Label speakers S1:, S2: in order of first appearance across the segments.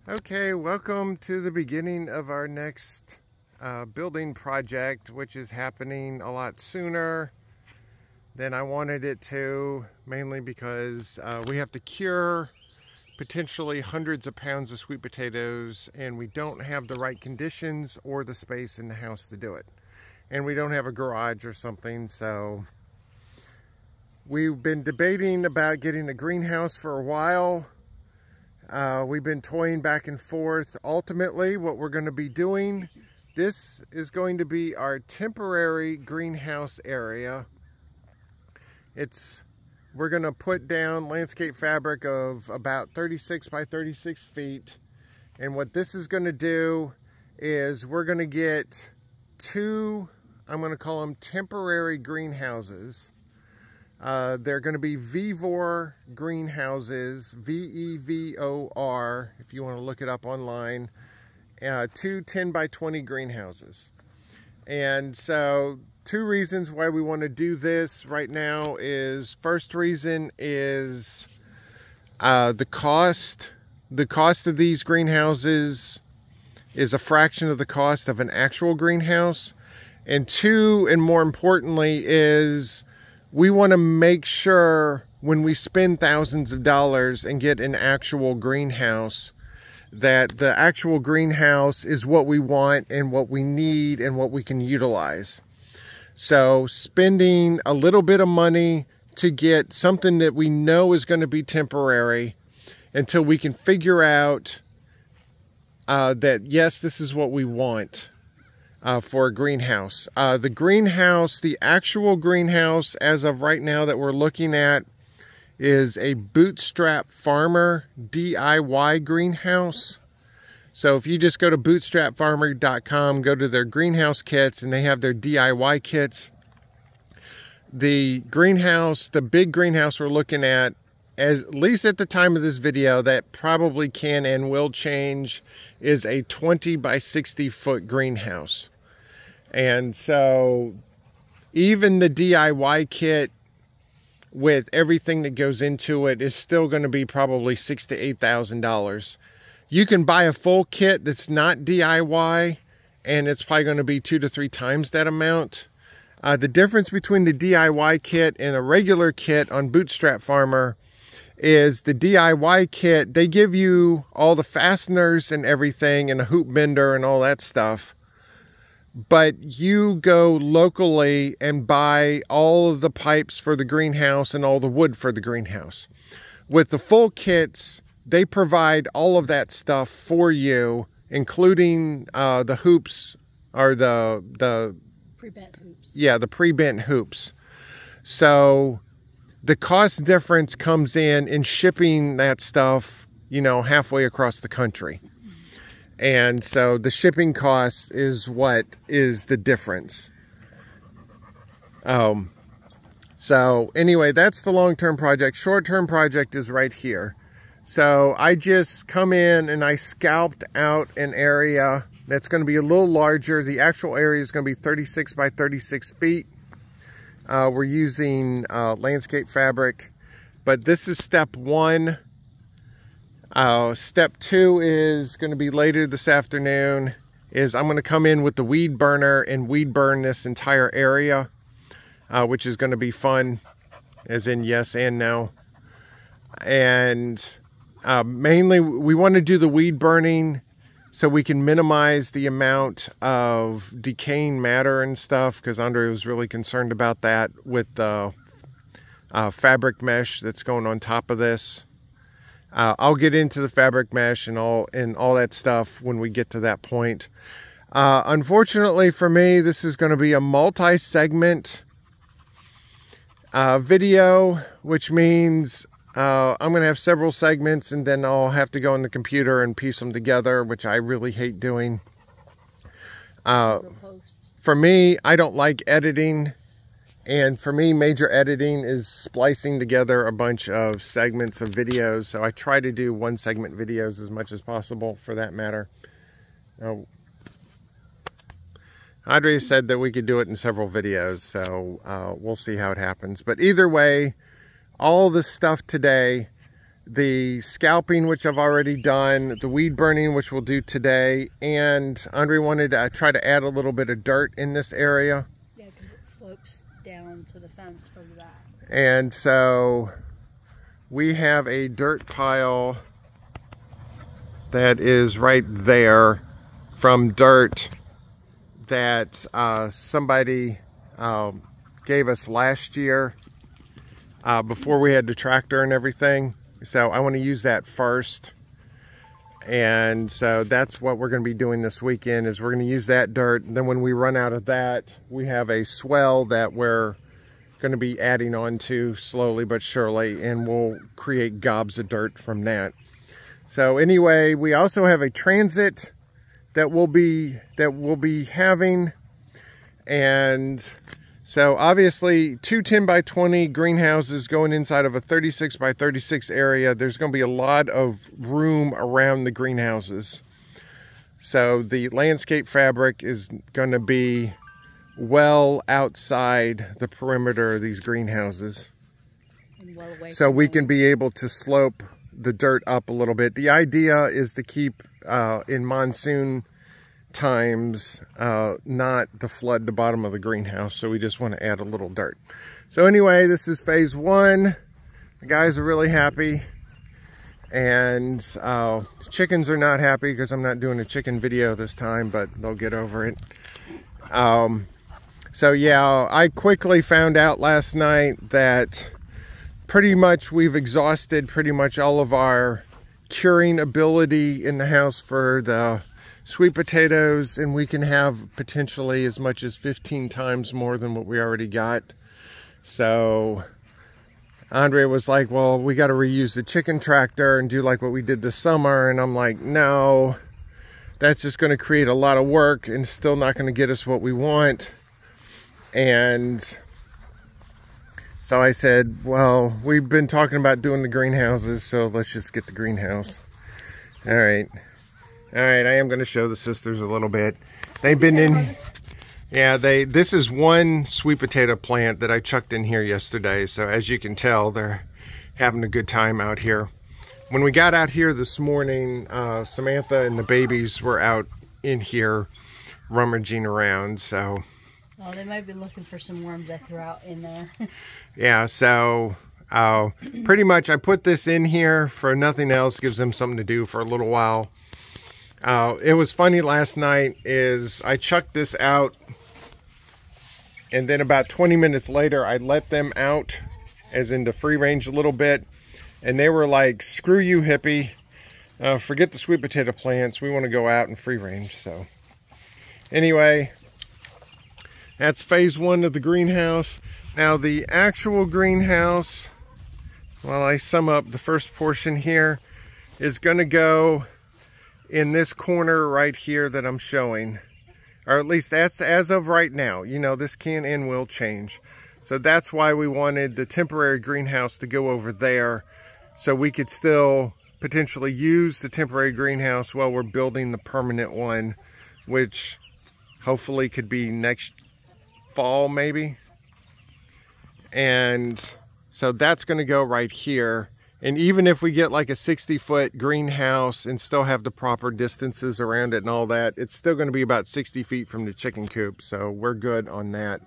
S1: Okay, welcome to the beginning of our next building project, which is happening a lot sooner than I wanted it to, mainly because we have to cure potentially hundreds of pounds of sweet potatoes, and we don't have the right conditions or the space in the house to do it. And we don't have a garage or something, so we've been debating about getting a greenhouse for a while. We've been toying back and forth. Ultimately, what we're going to be doing, this is going to be our temporary greenhouse area. We're going to put down landscape fabric of about 36 by 36 feet. And what this is going to do is we're going to get two, I'm going to call them temporary greenhouses. They're going to be Vevor greenhouses, V-E-V-O-R, if you want to look it up online. Two 10 by 20 greenhouses. And so two reasons why we want to do this right now is, first reason is the cost. The cost of these greenhouses is a fraction of the cost of an actual greenhouse. And two, and more importantly, is we want to make sure when we spend thousands of dollars and get an actual greenhouse, that the actual greenhouse is what we want and what we need and what we can utilize. So spending a little bit of money to get something that we know is going to be temporary until we can figure out that yes, this is what we want. For a greenhouse. The greenhouse, the actual greenhouse as of right now that we're looking at, is a Bootstrap Farmer DIY greenhouse. So if you just go to bootstrapfarmer.com, go to their greenhouse kits, and they have their DIY kits. The greenhouse, the big greenhouse we're looking at least at the time of this video, that probably can and will change, is a 20 by 60 foot greenhouse. And so even the DIY kit with everything that goes into it is still going to be probably $6,000 to $8,000. You can buy a full kit that's not DIY, and it's probably going to be 2 to 3 times that amount. The difference between the DIY kit and a regular kit on Bootstrap Farmer is the DIY kit, they give you all the fasteners and everything and a hoop bender and all that stuff. But you go locally and buy all of the pipes for the greenhouse and all the wood for the greenhouse. With the full kits, they provide all of that stuff for you, including the hoops, or the
S2: pre-bent hoops.
S1: Yeah, the pre-bent hoops. So the cost difference comes in shipping that stuff, you know, halfway across the country. And so the shipping cost is what is the difference. So anyway, that's the long-term project. Short-term project is right here. So I just come in and I scalped out an area that's going to be a little larger. The actual area is going to be 36 by 36 feet. We're using landscape fabric, but this is step one. Step two is going to be later this afternoon. I'm going to come in with the weed burner and weed burn this entire area, which is going to be fun, as in yes and no. And mainly we want to do the weed burning so we can minimize the amount of decaying matter and stuff, because Andre was really concerned about that with the fabric mesh that's going on top of this. I'll get into the fabric mesh and all that stuff when we get to that point. Unfortunately for me, this is going to be a multi-segment video, which means I'm going to have several segments, and then I'll have to go on the computer and piece them together, which I really hate doing. For me, I don't like editing. And for me, major editing is splicing together a bunch of segments of videos. So I try to do one segment videos as much as possible, for that matter. Andre said that we could do it in several videos, so we'll see how it happens. But either way, all the stuff today the scalping, which I've already done, the weed burning, which we'll do today, and Andre wanted to try to add a little bit of dirt in this area.
S2: Yeah, because it slopes down to the fence from the back.
S1: And so we have a dirt pile that is right there from dirt that somebody gave us last year before we had the tractor and everything. So I want to use that first. And so that's what we're going to be doing this weekend, is we're going to use that dirt. And then when we run out of that, we have a swell that we're going to be adding on to slowly but surely, and we'll create gobs of dirt from that. So anyway, we also have a transit that we'll be having, and so obviously 2 10 by 20 greenhouses going inside of a 36 by 36 area. There's going to be a lot of room around the greenhouses. So the landscape fabric is going to be well outside the perimeter of these greenhouses.
S2: And well away
S1: so we can be able to slope the dirt up a little bit. The idea is to keep in monsoon times not to flood the bottom of the greenhouse, so we just want to add a little dirt. So anyway, this is phase 1. The guys are really happy, and chickens are not happy because I'm not doing a chicken video this time, but they'll get over it. So yeah, I quickly found out last night that pretty much we've exhausted pretty much all of our curing ability in the house for the sweet potatoes, and we can have potentially as much as 15 times more than what we already got. So Andre was like, well, we got to reuse the chicken tractor and do like what we did this summer. And I'm like, no, that's just going to create a lot of work and still not going to get us what we want. And so I said, well, we've been talking about doing the greenhouses, so let's just get the greenhouse. All right, I am going to show the sisters a little bit. They've been in, yeah, this is one sweet potato plant that I chucked in here yesterday. So as you can tell, they're having a good time out here. When we got out here this morning, Samantha and the babies were out in here rummaging around, so.
S2: Oh, they might be looking for some worms I threw out in there.
S1: Yeah, so pretty much I put this in here for nothing else, gives them something to do for a little while. It was funny last night is I chucked this out, and then about 20 minutes later I let them out, as into free range a little bit, and they were like, screw you, hippie, forget the sweet potato plants, we want to go out in free range. So anyway, that's phase 1 of the greenhouse. Now the actual greenhouse, while I sum up the first portion here, is going to go in this corner right here that I'm showing. Or at least that's as of right now. You know, this can and will change. So that's why we wanted the temporary greenhouse to go over there, so we could still potentially use the temporary greenhouse while we're building the permanent one, which hopefully could be next fall maybe. And so that's going to go right here. And even if we get like a 60-foot greenhouse and still have the proper distances around it and all that, it's still going to be about 60 feet from the chicken coop. So we're good on that.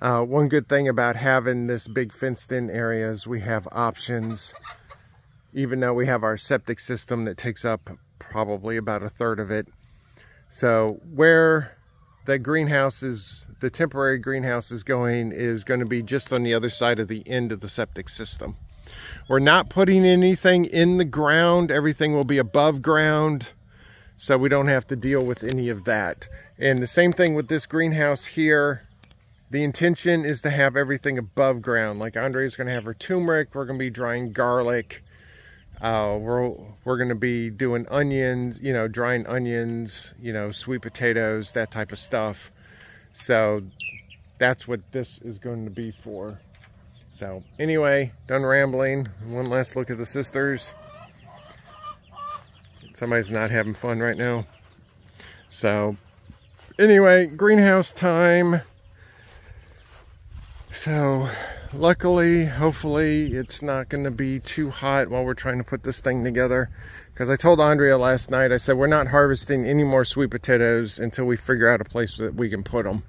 S1: One good thing about having this big fenced in area is we have options. Even though we have our septic system that takes up probably about 1/3 of it. So where the greenhouse is, the temporary greenhouse is going to be just on the other side of the end of the septic system. We're not putting anything in the ground. Everything will be above ground, so we don't have to deal with any of that. And the same thing with this greenhouse here. The intention is to have everything above ground. Like Andre's going to have her turmeric. We're going to be drying garlic. We're going to be doing onions, you know, drying onions, you know, sweet potatoes, that type of stuff. So that's what this is going to be for. So anyway, done rambling. One last look at the sisters. Somebody's not having fun right now. So anyway, greenhouse time. So luckily, hopefully, it's not going to be too hot while we're trying to put this thing together. Because I told Andrea last night, I said, we're not harvesting any more sweet potatoes until we figure out a place that we can put them.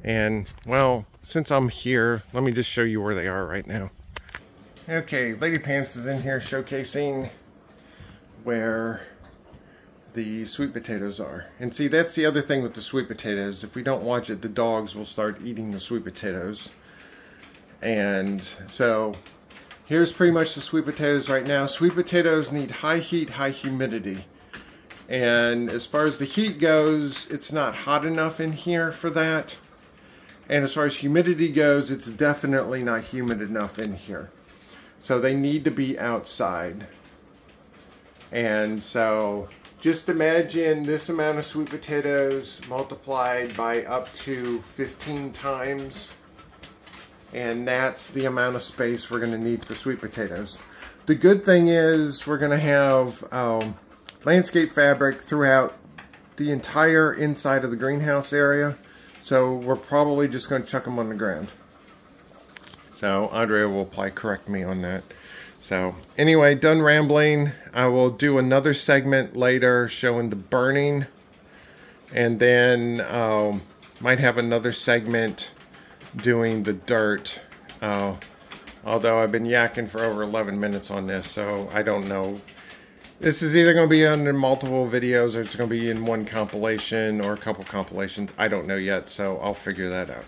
S1: And, well, since I'm here, let me just show you where they are right now. Okay, Lady Pants is in here showcasing where the sweet potatoes are. And see, that's the other thing with the sweet potatoes. If we don't watch it, the dogs will start eating the sweet potatoes. And so here's pretty much the sweet potatoes right now. Sweet potatoes need high heat, high humidity. And as far as the heat goes, it's not hot enough in here for that. And as far as humidity goes, it's definitely not humid enough in here. So they need to be outside. And so just imagine this amount of sweet potatoes multiplied by up to 15 times. And that's the amount of space we're going to need for sweet potatoes. The good thing is we're going to have landscape fabric throughout the entire inside of the greenhouse area. So we're probably just going to chuck them on the ground. So Andrea will probably correct me on that. So anyway, done rambling. I will do another segment later showing the burning. And then might have another segment doing the dirt. Although I've been yakking for over 11 minutes on this, so I don't know. This is either going to be under multiple videos or it's going to be in one compilation or a couple compilations. I don't know yet, so I'll figure that out.